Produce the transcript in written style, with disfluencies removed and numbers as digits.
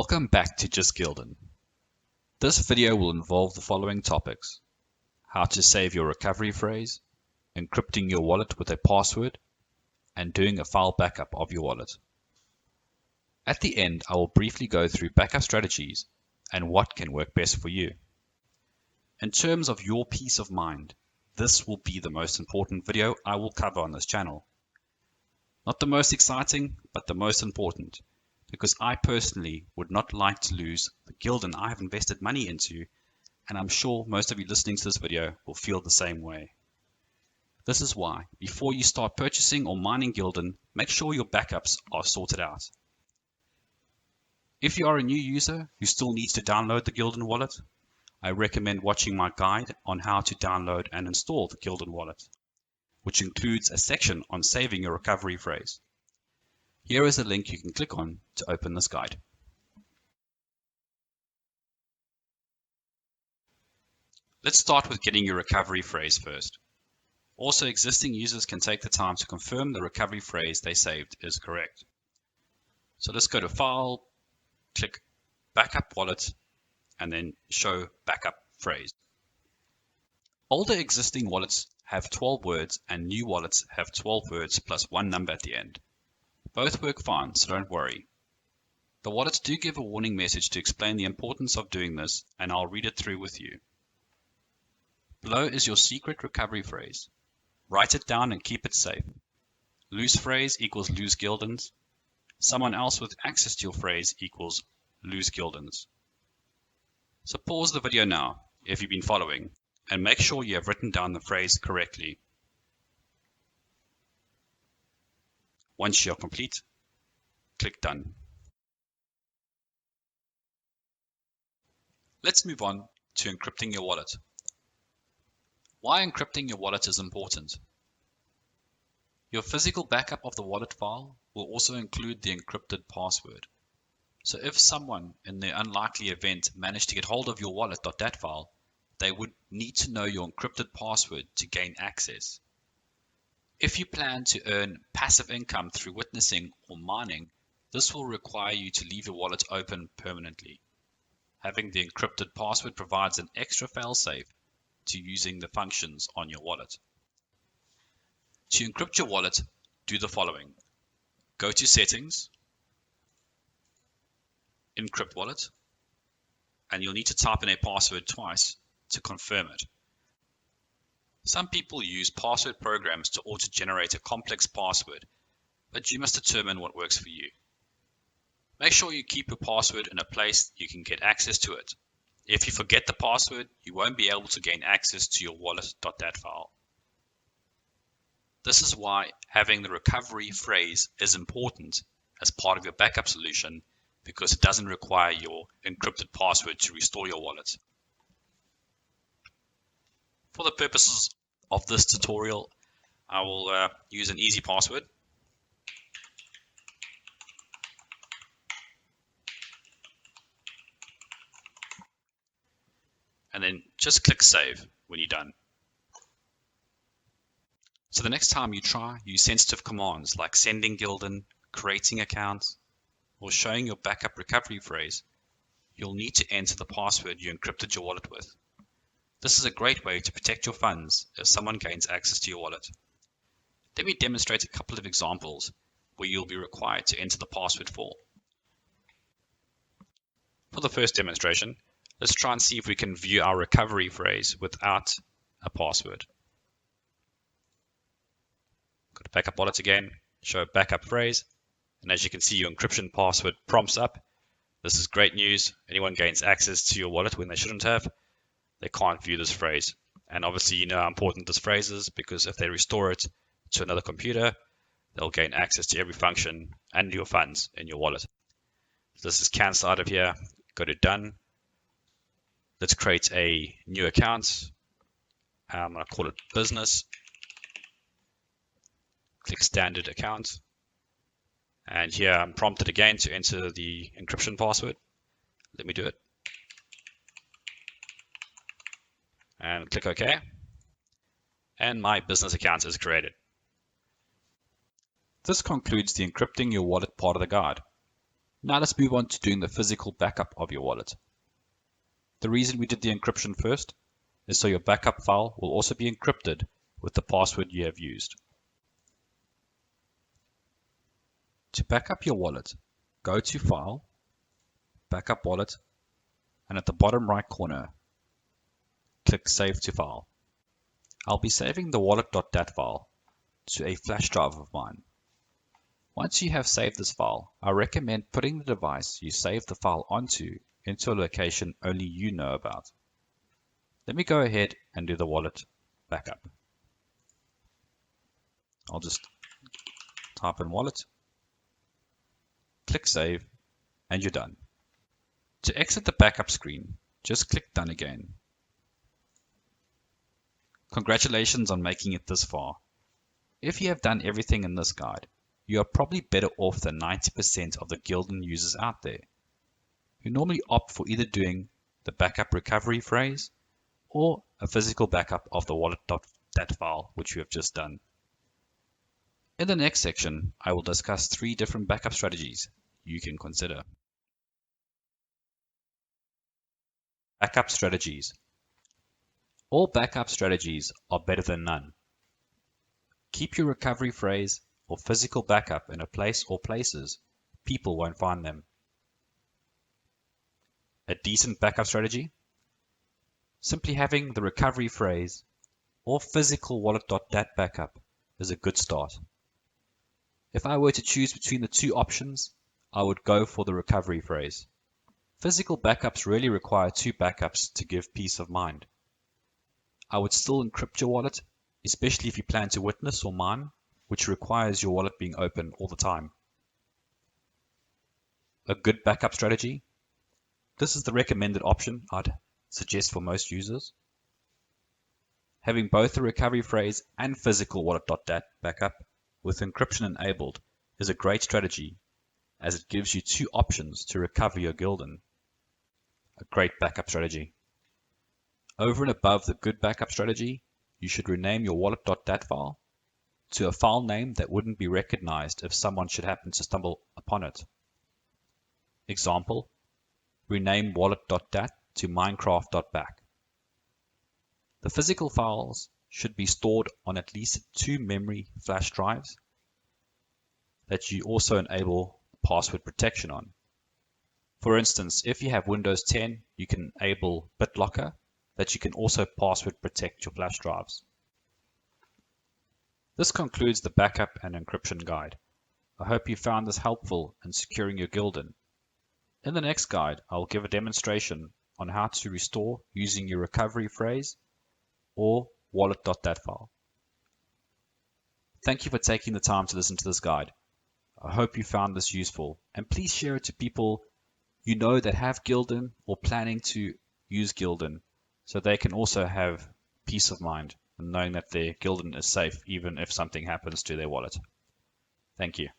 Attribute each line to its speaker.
Speaker 1: Welcome back to Just Gulden. This video will involve the following topics: how to save your recovery phrase, encrypting your wallet with a password, and doing a file backup of your wallet. At the end, I will briefly go through backup strategies and what can work best for you. In terms of your peace of mind, this will be the most important video I will cover on this channel. Not the most exciting, but the most important, because I personally would not like to lose the Gulden I have invested money into, and I'm sure most of you listening to this video will feel the same way. This is why, before you start purchasing or mining Gulden, make sure your backups are sorted out. If you are a new user who still needs to download the Gulden wallet, I recommend watching my guide on how to download and install the Gulden wallet, which includes a section on saving your recovery phrase. Here is a link you can click on to open this guide. Let's start with getting your recovery phrase first. Also, existing users can take the time to confirm the recovery phrase they saved is correct. So let's go to File, click Backup Wallet, and then Show Backup Phrase. Older existing wallets have 12 words and new wallets have 12 words plus one number at the end. Both work fine, so don't worry. The wallets do give a warning message to explain the importance of doing this, and I'll read it through with you. Below is your secret recovery phrase. Write it down and keep it safe. Loose phrase equals lose Guldens. Someone else with access to your phrase equals lose Guldens. So pause the video now, if you've been following, and make sure you have written down the phrase correctly. Once you are complete, click Done. Let's move on to encrypting your wallet. Why encrypting your wallet is important. Your physical backup of the wallet file will also include the encrypted password. So if someone, in the unlikely event, managed to get hold of your wallet.dat file, they would need to know your encrypted password to gain access. If you plan to earn passive income through witnessing or mining, this will require you to leave your wallet open permanently. Having the encrypted password provides an extra failsafe to using the functions on your wallet. To encrypt your wallet, do the following. Go to Settings, Encrypt Wallet, and you'll need to type in a password twice to confirm it. Some people use password programs to auto-generate a complex password, but you must determine what works for you. Make sure you keep your password in a place you can get access to it. If you forget the password, you won't be able to gain access to your wallet.dat file. This is why having the recovery phrase is important as part of your backup solution, because it doesn't require your encrypted password to restore your wallet. For the purposes of this tutorial, I will use an easy password. And then just click Save when you're done. So the next time you try, use sensitive commands like sending Gulden, creating accounts, or showing your backup recovery phrase, you'll need to enter the password you encrypted your wallet with. This is a great way to protect your funds if someone gains access to your wallet. Let me demonstrate a couple of examples where you'll be required to enter the password for. For the first demonstration, let's try and see if we can view our recovery phrase without a password. Go to Backup Wallet again, show backup phrase, and as you can see, your encryption password prompts up. This is great news. Anyone gains access to your wallet when they shouldn't have, they can't view this phrase. And obviously you know how important this phrase is, because if they restore it to another computer, they'll gain access to every function and your funds in your wallet. So this is cancel out of here. Go to Done. Let's create a new account. I'm going to call it Business. Click Standard Account. And here I'm prompted again to enter the encryption password. Let me do it. And click OK. And my business account is created. This concludes the encrypting your wallet part of the guide. Now let's move on to doing the physical backup of your wallet. The reason we did the encryption first is so your backup file will also be encrypted with the password you have used. To back up your wallet, go to File, Backup Wallet, and at the bottom right corner, click Save to File. I'll be saving the wallet.dat file to a flash drive of mine. Once you have saved this file, I recommend putting the device you saved the file onto into a location only you know about. Let me go ahead and do the wallet backup. I'll just type in wallet, click save, and you're done. To exit the backup screen, just click done again. Congratulations on making it this far. If you have done everything in this guide, you are probably better off than 90% of the Gulden users out there, who normally opt for either doing the backup recovery phrase or a physical backup of the wallet.dat file, which we have just done. In the next section, I will discuss 3 different backup strategies you can consider. Backup strategies. All backup strategies are better than none. Keep your recovery phrase or physical backup in a place or places people won't find them. A decent backup strategy? Simply having the recovery phrase or physical wallet.dat backup is a good start. If I were to choose between the 2 options, I would go for the recovery phrase. Physical backups really require 2 backups to give peace of mind. I would still encrypt your wallet, especially if you plan to witness or mine, which requires your wallet being open all the time. A good backup strategy? This is the recommended option I'd suggest for most users. Having both the recovery phrase and physical wallet.dat backup with encryption enabled is a great strategy, as it gives you 2 options to recover your Gulden. A great backup strategy. Over and above the good backup strategy, you should rename your wallet.dat file to a file name that wouldn't be recognized if someone should happen to stumble upon it. Example, rename wallet.dat to minecraft.back. The physical files should be stored on at least 2 memory flash drives that you also enable password protection on. For instance, if you have Windows 10, you can enable BitLocker that you can also password protect your flash drives. This concludes the backup and encryption guide. I hope you found this helpful in securing your Gulden. In the next guide, I will give a demonstration on how to restore using your recovery phrase or wallet.dat file. Thank you for taking the time to listen to this guide. I hope you found this useful, and please share it to people you know that have Gulden or planning to use Gulden, so they can also have peace of mind and knowing that their Gulden is safe even if something happens to their wallet. Thank you.